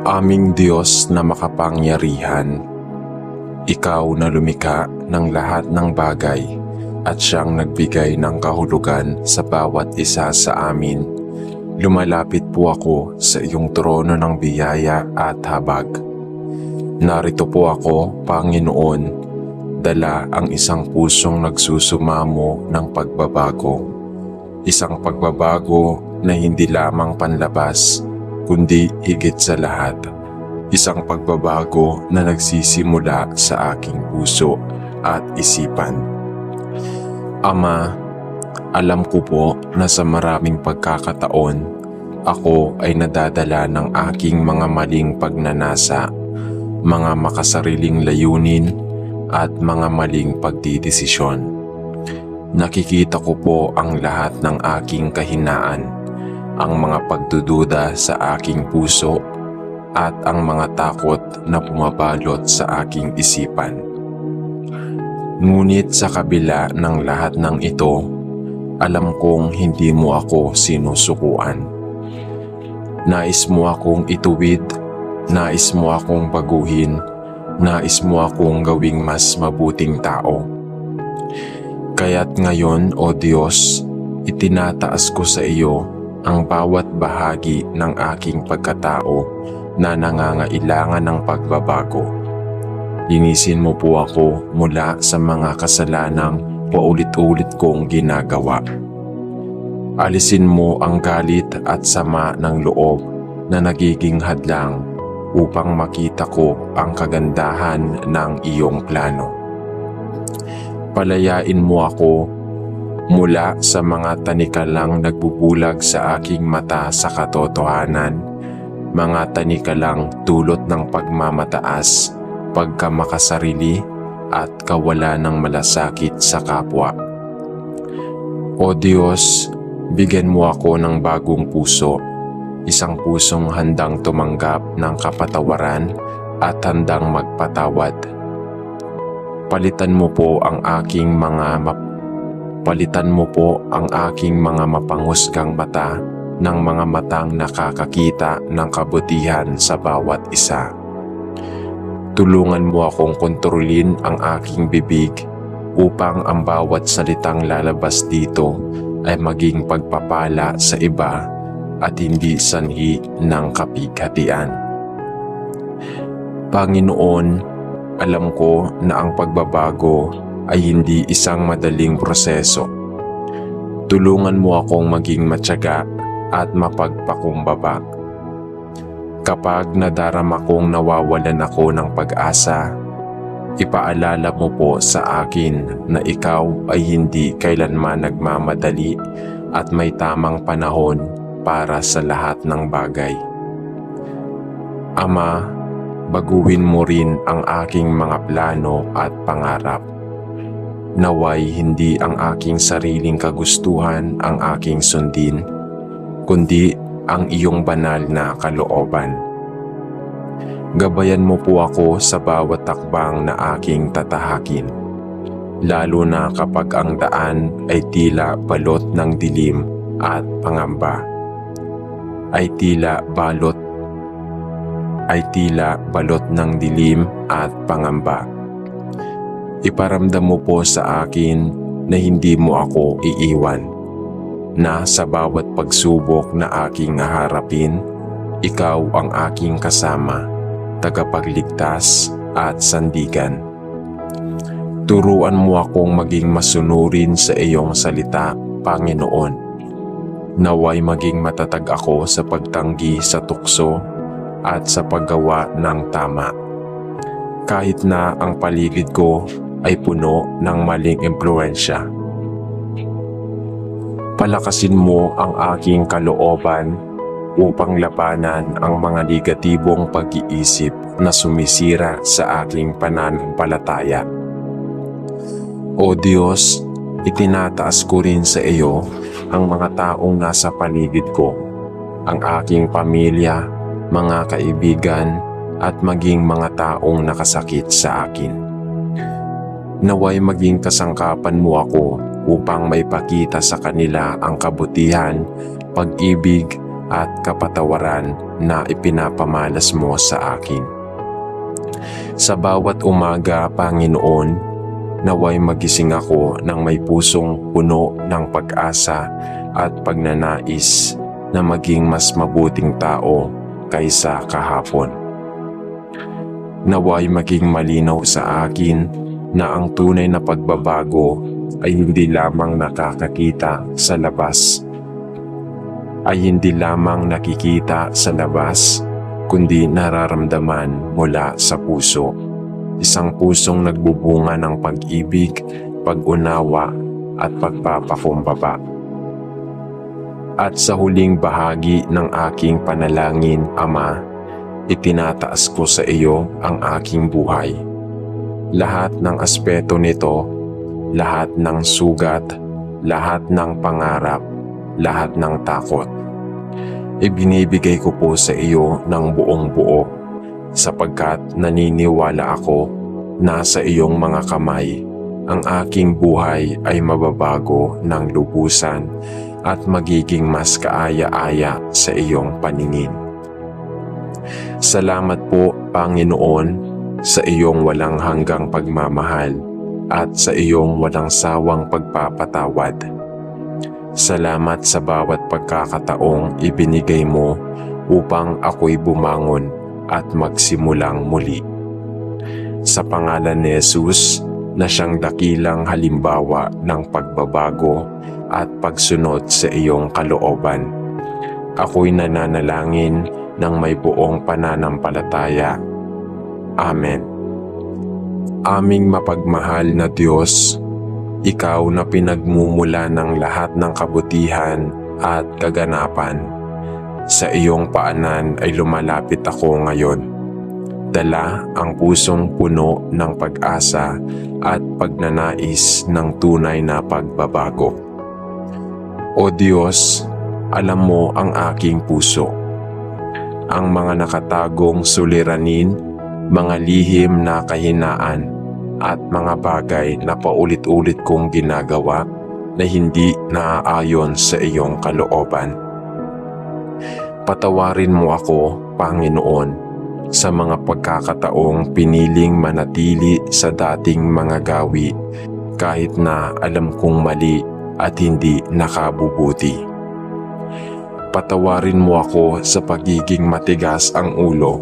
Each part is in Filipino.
Aming Diyos na makapangyarihan, Ikaw na lumikha ng lahat ng bagay at siyang nagbigay ng kahulugan sa bawat isa sa amin. Lumalapit po ako sa iyong trono ng biyaya at habag. Narito po ako, Panginoon, dala ang isang pusong nagsusumamo ng pagbabago. Isang pagbabago na hindi lamang panlabas, kundi higit sa lahat, isang pagbabago na nagsisimula sa aking puso at isipan. Ama, alam ko po na sa maraming pagkakataon, ako ay nadadala ng aking mga maling pagnanasa, mga makasariling layunin at mga maling pagdidesisyon. Nakikita ko po ang lahat ng aking kahinaan, ang mga pagdududa sa aking puso at ang mga takot na pumabalot sa aking isipan. Ngunit sa kabila ng lahat ng ito, alam kong hindi mo ako sinusukuan. Nais mo akong ituwid, nais mo akong baguhin, nais mo akong gawing mas mabuting tao. Kaya't ngayon, O Diyos, itinataas ko sa iyo ang bawat bahagi ng aking pagkatao na nangangailangan ng pagbabago. Linisin mo po ako mula sa mga kasalanang paulit-ulit kong ginagawa. Alisin mo ang galit at sama ng loob na nagiging hadlang upang makita ko ang kagandahan ng iyong plano. Palayain mo ako mula sa mga tanikalang nagbubulag sa aking mata sa katotohanan, mga tanikalang dulot ng pagmamataas, pagkamakasarili at kawalan ng malasakit sa kapwa. O Diyos, bigyan mo ako ng bagong puso, isang pusong handang tumanggap ng kapatawaran at handang magpatawad. Palitan mo po ang aking mga mapanghusgang mata ng mga matang nakakakita ng kabutihan sa bawat isa. Tulungan mo akong kontrolin ang aking bibig upang ang bawat salitang lalabas dito ay maging pagpapala sa iba at hindi sanhi ng kapighatian. Panginoon, alam ko na ang pagbabago ay hindi isang madaling proseso. Tulungan mo akong maging matyaga at mapagpakumbaba. Kapag nadarama kong nawawalan ako ng pag-asa, ipaalala mo po sa akin na ikaw ay hindi kailanman nagmamadali at may tamang panahon para sa lahat ng bagay. Ama, baguhin mo rin ang aking mga plano at pangarap. Naway hindi ang aking sariling kagustuhan ang aking sundin, kundi ang iyong banal na kalooban. Gabayan mo po ako sa bawat takbang na aking tatahakin, lalo na kapag ang daan ay tila balot ng dilim at pangamba. Ay tila balot ng dilim at pangamba. Iparamdam mo po sa akin na hindi mo ako iiwan, na sa bawat pagsubok na aking haharapin, ikaw ang aking kasama, tagapagligtas at sandigan. Turuan mo akong maging masunurin sa iyong salita, Panginoon. Naway maging matatag ako sa pagtanggi sa tukso at sa paggawa ng tama. Kahit na ang paligid ko ay puno ng maling impluwensya. Palakasin mo ang aking kalooban upang labanan ang mga negatibong pag-iisip na sumisira sa aking pananampalataya. O Diyos, itinataas ko rin sa iyo ang mga taong nasa paligid ko, ang aking pamilya, mga kaibigan, at maging mga taong nakasakit sa akin. Naway maging kasangkapan mo ako upang maipakita sa kanila ang kabutihan, pag-ibig at kapatawaran na ipinapamalas mo sa akin. Sa bawat umaga, Panginoon, naway magising ako ng may pusong puno ng pag-asa at pagnanais na maging mas mabuting tao kaysa kahapon. Naway maging malinaw sa akin na ang tunay na pagbabago ay hindi lamang nakikita sa labas, kundi nararamdaman mula sa puso. Isang pusong nagbubunga ng pag-ibig, pag-unawa at pagpapakumbaba. At sa huling bahagi ng aking panalangin, Ama, itinataas ko sa iyo ang aking buhay. Lahat ng aspeto nito, lahat ng sugat, lahat ng pangarap, lahat ng takot. Ibinibigay ko po sa iyo ng buong buo sapagkat naniniwala ako na sa iyong mga kamay ang aking buhay ay mababago ng lubusan at magiging mas kaaya-aya sa iyong paningin. Salamat po, Panginoon, sa iyong walang hanggang pagmamahal at sa iyong walang sawang pagpapatawad. Salamat sa bawat pagkakataong ibinigay mo upang ako'y bumangon at magsimulang muli. Sa pangalan ni Jesus na siyang dakilang halimbawa ng pagbabago at pagsunod sa iyong kalooban, ako'y nananalangin ng may buong pananampalataya. Amen. Aming mapagmahal na Diyos, Ikaw na pinagmumula ng lahat ng kabutihan at kaganapan, sa iyong paanan ay lumalapit ako ngayon. Dala ang pusong puno ng pag-asa at pagnanais ng tunay na pagbabago. O Diyos, alam mo ang aking puso, ang mga nakatagong suliranin, mga lihim na kahinaan, at mga bagay na paulit-ulit kong ginagawa na hindi naaayon sa iyong kalooban. Patawarin mo ako, Panginoon, sa mga pagkakataong piniling manatili sa dating mga gawi kahit na alam kong mali at hindi nakabubuti. Patawarin mo ako sa pagiging matigas ang ulo,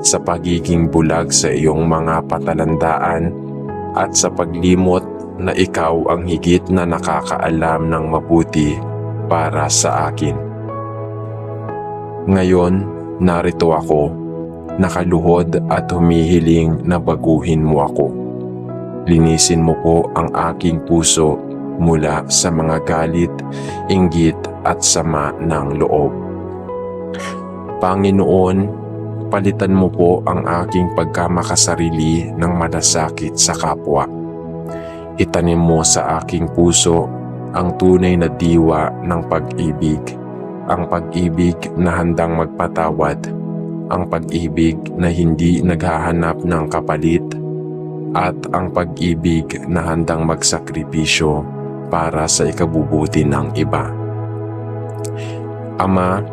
sa pagiging bulag sa iyong mga patalandaan at sa paglimot na ikaw ang higit na nakakaalam ng mabuti para sa akin. Ngayon, narito ako, nakaluhod at humihiling na baguhin mo ako. Linisin mo po ang aking puso mula sa mga galit, inggit at sama ng loob. Panginoon, palitan mo po ang aking pagkamakasarili ng malasakit sa kapwa. Itanim mo sa aking puso ang tunay na diwa ng pag-ibig, ang pag-ibig na handang magpatawad, ang pag-ibig na hindi naghahanap ng kapalit, at ang pag-ibig na handang magsakripisyo para sa ikabubuti ng iba. Ama,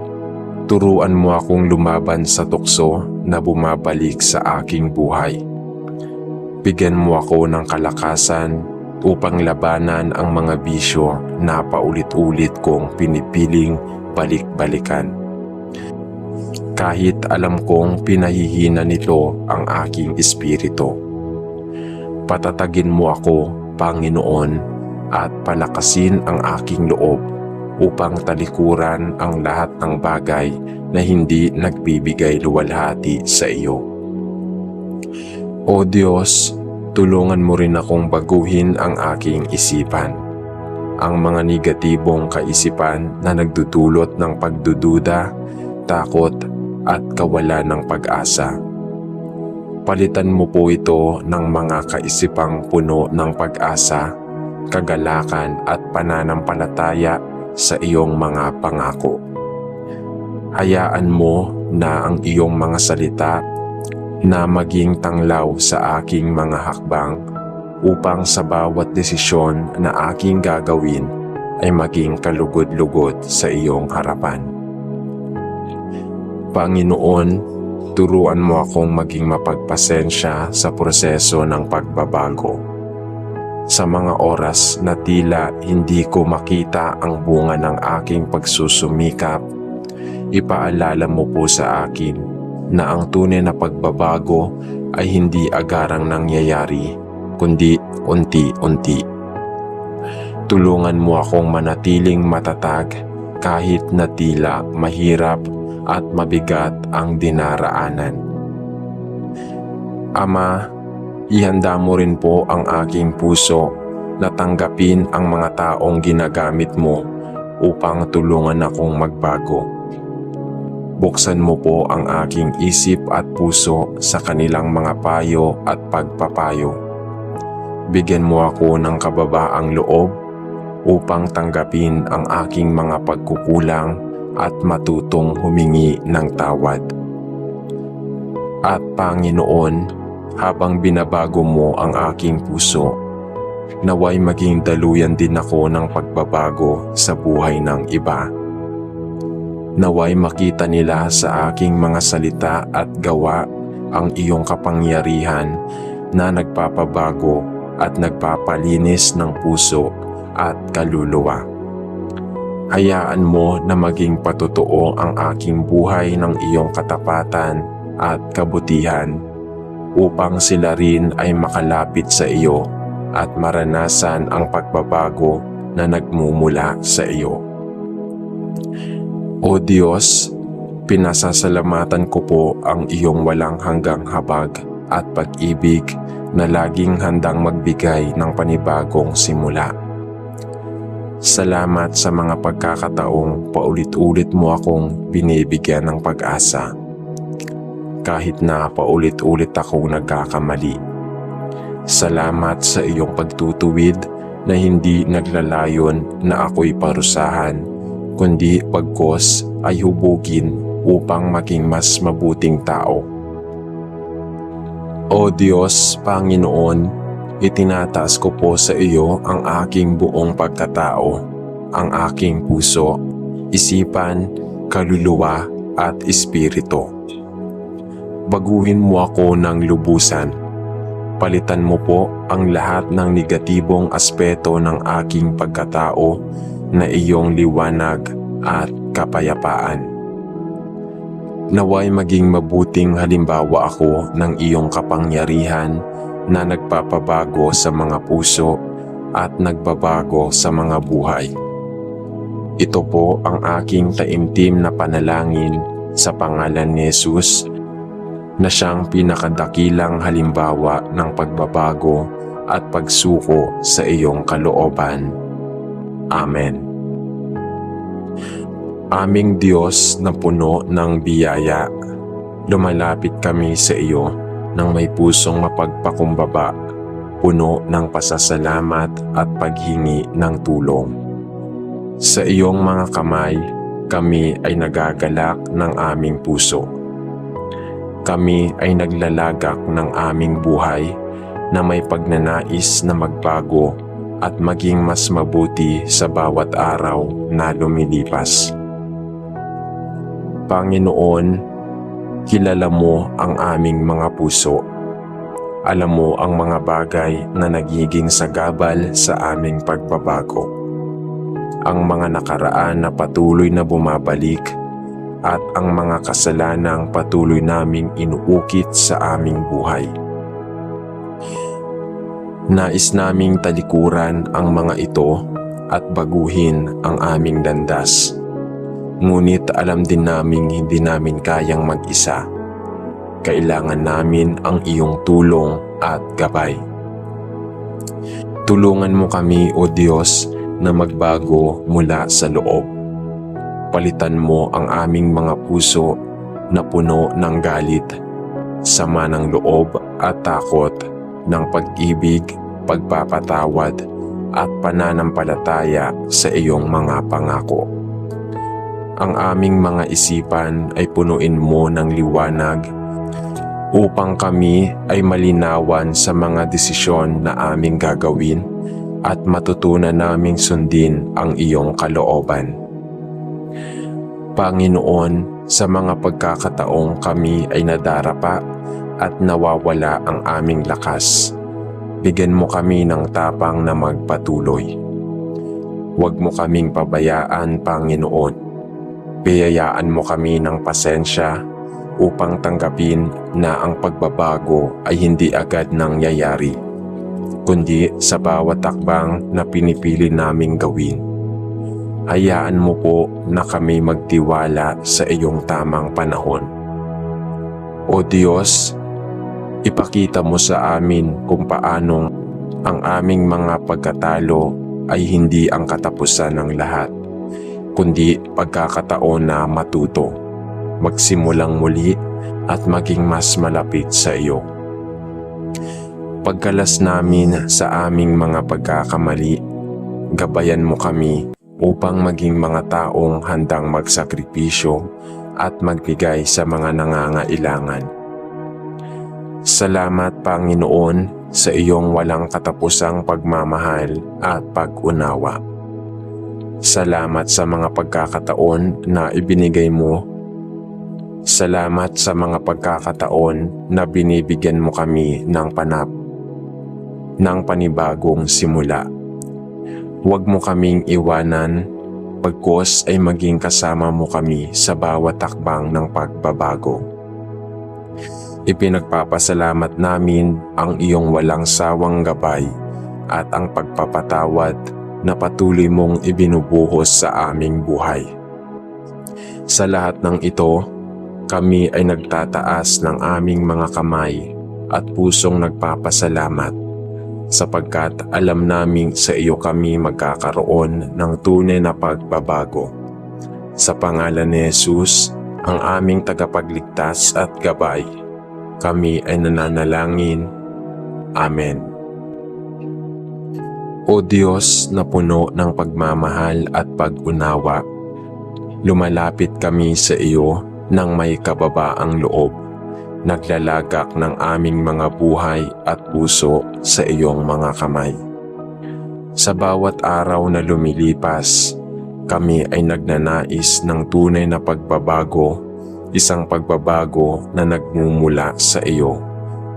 turuan mo akong lumaban sa tukso na bumabalik sa aking buhay. Bigyan mo ako ng kalakasan upang labanan ang mga bisyo na paulit-ulit kong pinipiling balik-balikan. Kahit alam kong pinahihina nito ang aking espiritu. Patatagin mo ako, Panginoon, at palakasin ang aking loob upang talikuran ang lahat ng bagay na hindi nagbibigay luwalhati sa iyo. O Diyos, tulungan mo rin akong baguhin ang aking isipan, ang mga negatibong kaisipan na nagdudulot ng pagdududa, takot at kawalan ng pag-asa. Palitan mo po ito ng mga kaisipang puno ng pag-asa, kagalakan at pananampalataya sa iyong mga pangako. Hayaan mo na ang iyong mga salita na maging tanglaw sa aking mga hakbang upang sa bawat desisyon na aking gagawin ay maging kalugod-lugod sa iyong harapan. Panginoon, turuan mo akong maging mapagpasensya sa proseso ng pagbabago. Sa mga oras na tila hindi ko makita ang bunga ng aking pagsusumikap, ipaalala mo po sa akin na ang tunay na pagbabago ay hindi agarang nangyayari, kundi unti-unti. Tulungan mo akong manatiling matatag kahit na tila mahirap at mabigat ang dinaraanan. Ama, ihanda mo rin po ang aking puso na tanggapin ang mga taong ginagamit mo upang tulungan akong magbago. Buksan mo po ang aking isip at puso sa kanilang mga payo at pagpapayo. Bigyan mo ako ng kababaang loob upang tanggapin ang aking mga pagkukulang at matutong humingi ng tawad. At Panginoon, habang binabago mo ang aking puso, naway maging daluyan din ako ng pagbabago sa buhay ng iba. Naway makita nila sa aking mga salita at gawa ang iyong kapangyarihan na nagpapabago at nagpapalinis ng puso at kaluluwa. Hayaan mo na maging patotoo ang aking buhay ng iyong katapatan at kabutihan upang sila rin ay makalapit sa iyo at maranasan ang pagbabago na nagmumula sa iyo. O Diyos, pinasasalamatan ko po ang iyong walang hanggang habag at pag-ibig na laging handang magbigay ng panibagong simula. Salamat sa mga pagkakataong paulit-ulit mo akong binibigyan ng pag-asa. Kahit na paulit-ulit akong nagkakamali. Salamat sa iyong pagtutuwid na hindi naglalayon na ako'y parusahan, kundi pagkos ay hubugin upang maging mas mabuting tao. O Diyos, Panginoon, itinataas ko po sa iyo ang aking buong pagkatao, ang aking puso, isipan, kaluluwa at espiritu. Baguhin mo ako ng lubusan. Palitan mo po ang lahat ng negatibong aspeto ng aking pagkatao na iyong liwanag at kapayapaan. Naway maging mabuting halimbawa ako ng iyong kapangyarihan na nagpapabago sa mga puso at nagbabago sa mga buhay. Ito po ang aking taimtim na panalangin sa pangalan ni Jesus na siyang pinakadakilang halimbawa ng pagbabago at pagsuko sa iyong kalooban. Amen. Aming Diyos na puno ng biyaya, lumalapit kami sa iyo nang may pusong mapagpakumbaba, puno ng pasasalamat at paghingi ng tulong. Sa iyong mga kamay, kami ay nagagalak ng aming puso. Kami ay naglalagak ng aming buhay na may pagnanais na magbago at maging mas mabuti sa bawat araw na lumilipas. Panginoon, kilala mo ang aming mga puso. Alam mo ang mga bagay na nagiging sagabal sa aming pagbabago. Ang mga nakaraan na patuloy na bumabalik at ang mga kasalanang patuloy naming inuukit sa aming buhay. Nais naming talikuran ang mga ito at baguhin ang aming landas. Ngunit alam din naming hindi namin kayang mag-isa. Kailangan namin ang iyong tulong at gabay. Tulungan mo kami, O Diyos, na magbago mula sa loob. Palitan mo ang aming mga puso na puno ng galit, sama ng loob at takot, ng pag-ibig, pagpapatawad at pananampalataya sa iyong mga pangako. Ang aming mga isipan ay punuin mo ng liwanag upang kami ay malinawan sa mga desisyon na aming gagawin at matutunan naming sundin ang iyong kalooban. Panginoon, sa mga pagkakataong kami ay nadarapa at nawawala ang aming lakas, bigyan mo kami ng tapang na magpatuloy. Huwag mo kaming pabayaan, Panginoon. Biyayaan mo kami ng pasensya upang tanggapin na ang pagbabago ay hindi agad nangyayari, kundi sa bawat takbang na pinipili naming gawin. Hayaan mo po na kami magtiwala sa iyong tamang panahon. O Diyos, ipakita mo sa amin kung paanong ang aming mga pagkatalo ay hindi ang katapusan ng lahat, kundi pagkakataon na matuto, magsimulang muli at maging mas malapit sa iyo. Pagkalas namin sa aming mga pagkakamali, gabayan mo kami upang maging mga taong handang magsakripisyo at magbigay sa mga nangangailangan. Salamat, Panginoon, sa iyong walang katapusang pagmamahal at pag-unawa. Salamat sa mga pagkakataon na ibinigay mo. Salamat sa mga pagkakataon na binibigyan mo kami ng panibagong simula. Huwag mo kaming iwanan, pagkos ay maging kasama mo kami sa bawat takbang ng pagbabago. Ipinagpapasalamat namin ang iyong walang sawang gabay at ang pagpapatawad na patuloy mong ibinubuhos sa aming buhay. Sa lahat ng ito, kami ay nagtataas ng aming mga kamay at pusong nagpapasalamat, sapagkat alam naming sa iyo kami magkakaroon ng tunay na pagbabago. Sa pangalan ni Jesus, ang aming tagapagligtas at gabay, kami ay nananalangin. Amen. O Diyos na puno ng pagmamahal at pag-unawa, lumalapit kami sa iyo ng may kababaang loob, naglalagak ng aming mga buhay at puso sa iyong mga kamay. Sa bawat araw na lumilipas, kami ay nagnanais ng tunay na pagbabago, isang pagbabago na nagmumula sa iyo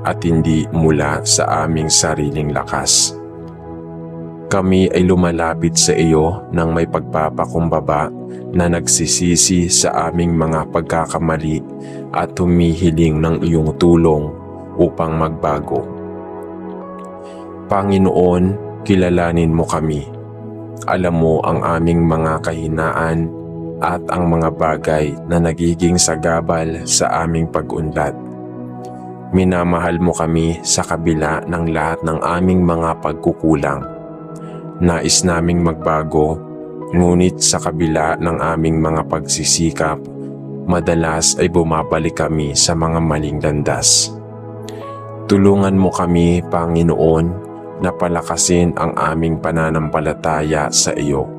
at hindi mula sa aming sariling lakas. Kami ay lumalapit sa iyo ng may pagpapakumbaba na nagsisisi sa aming mga pagkakamali at humihiling ng iyong tulong upang magbago. Panginoon, kilalanin mo kami. Alam mo ang aming mga kahinaan at ang mga bagay na nagiging sagabal sa aming pag-unlad. Minamahal mo kami sa kabila ng lahat ng aming mga pagkukulang. Nais naming magbago, ngunit sa kabila ng aming mga pagsisikap, madalas ay bumabalik kami sa mga maling landas. Tulungan mo kami, Panginoon, na palakasin ang aming pananampalataya sa iyo.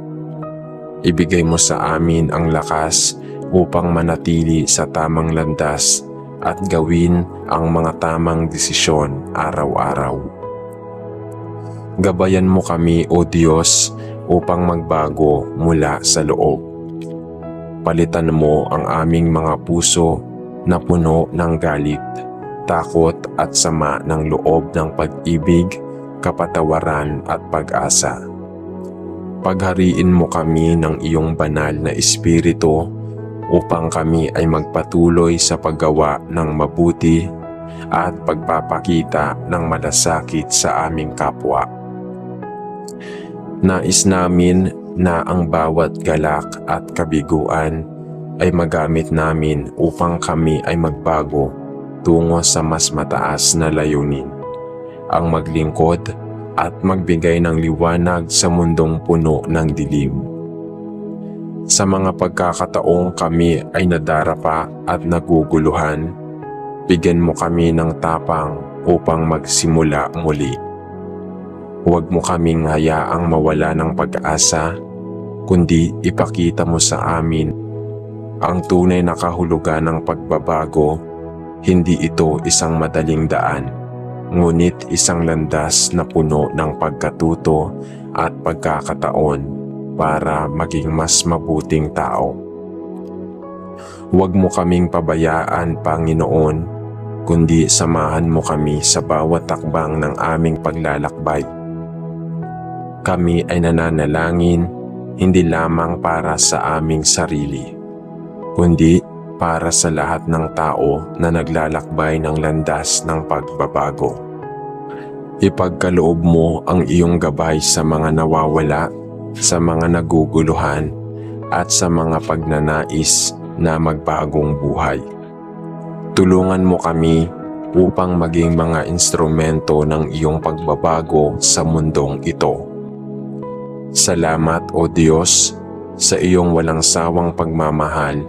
Ibigay mo sa amin ang lakas upang manatili sa tamang landas at gawin ang mga tamang desisyon araw-araw. Gabayan mo kami, O Diyos, upang magbago mula sa loob. Palitan mo ang aming mga puso na puno ng galit, takot at sama ng loob ng pag-ibig, kapatawaran at pag-asa. Paghariin mo kami ng iyong banal na espiritu upang kami ay magpatuloy sa paggawa ng mabuti at pagpapakita ng malasakit sa aming kapwa. Nais namin na ang bawat galak at kabiguan ay magamit namin upang kami ay magbago tungo sa mas mataas na layunin, ang maglingkod at magbigay ng liwanag sa mundong puno ng dilim. Sa mga pagkakataong kami ay nadarapa at naguguluhan, bigyan mo kami ng tapang upang magsimula muli. Huwag mo kaming hayaang mawala ng pag-asa, kundi ipakita mo sa amin ang tunay na kahulugan ng pagbabago. Hindi ito isang madaling daan, ngunit isang landas na puno ng pagkatuto at pagkakataon para maging mas mabuting tao. Huwag mo kaming pabayaan, Panginoon, kundi samahan mo kami sa bawat takbang ng aming paglalakbay. Kami ay nananalangin hindi lamang para sa aming sarili, kundi para sa lahat ng tao na naglalakbay ng landas ng pagbabago. Ipagkaloob mo ang iyong gabay sa mga nawawala, sa mga naguguluhan, at sa mga pagnanais na magbagong buhay. Tulungan mo kami upang maging mga instrumento ng iyong pagbabago sa mundong ito. Salamat, O Diyos, sa iyong walang sawang pagmamahal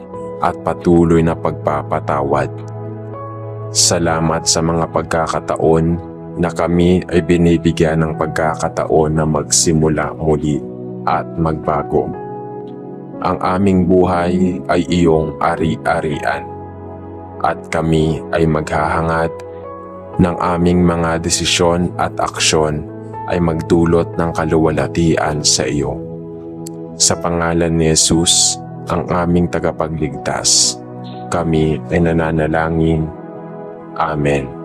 at patuloy na pagpapatawad. Salamat sa mga pagkakataon na kami ay binibigyan ng pagkakataon na magsimula muli at magbago. Ang aming buhay ay iyong ari-arian at kami ay maghahangad ng aming mga desisyon at aksyon ay magdulot ng kaluwalhatian sa iyo. Sa pangalan ni Jesus, ang aming tagapagligtas, kami ay nananalangin. Amen.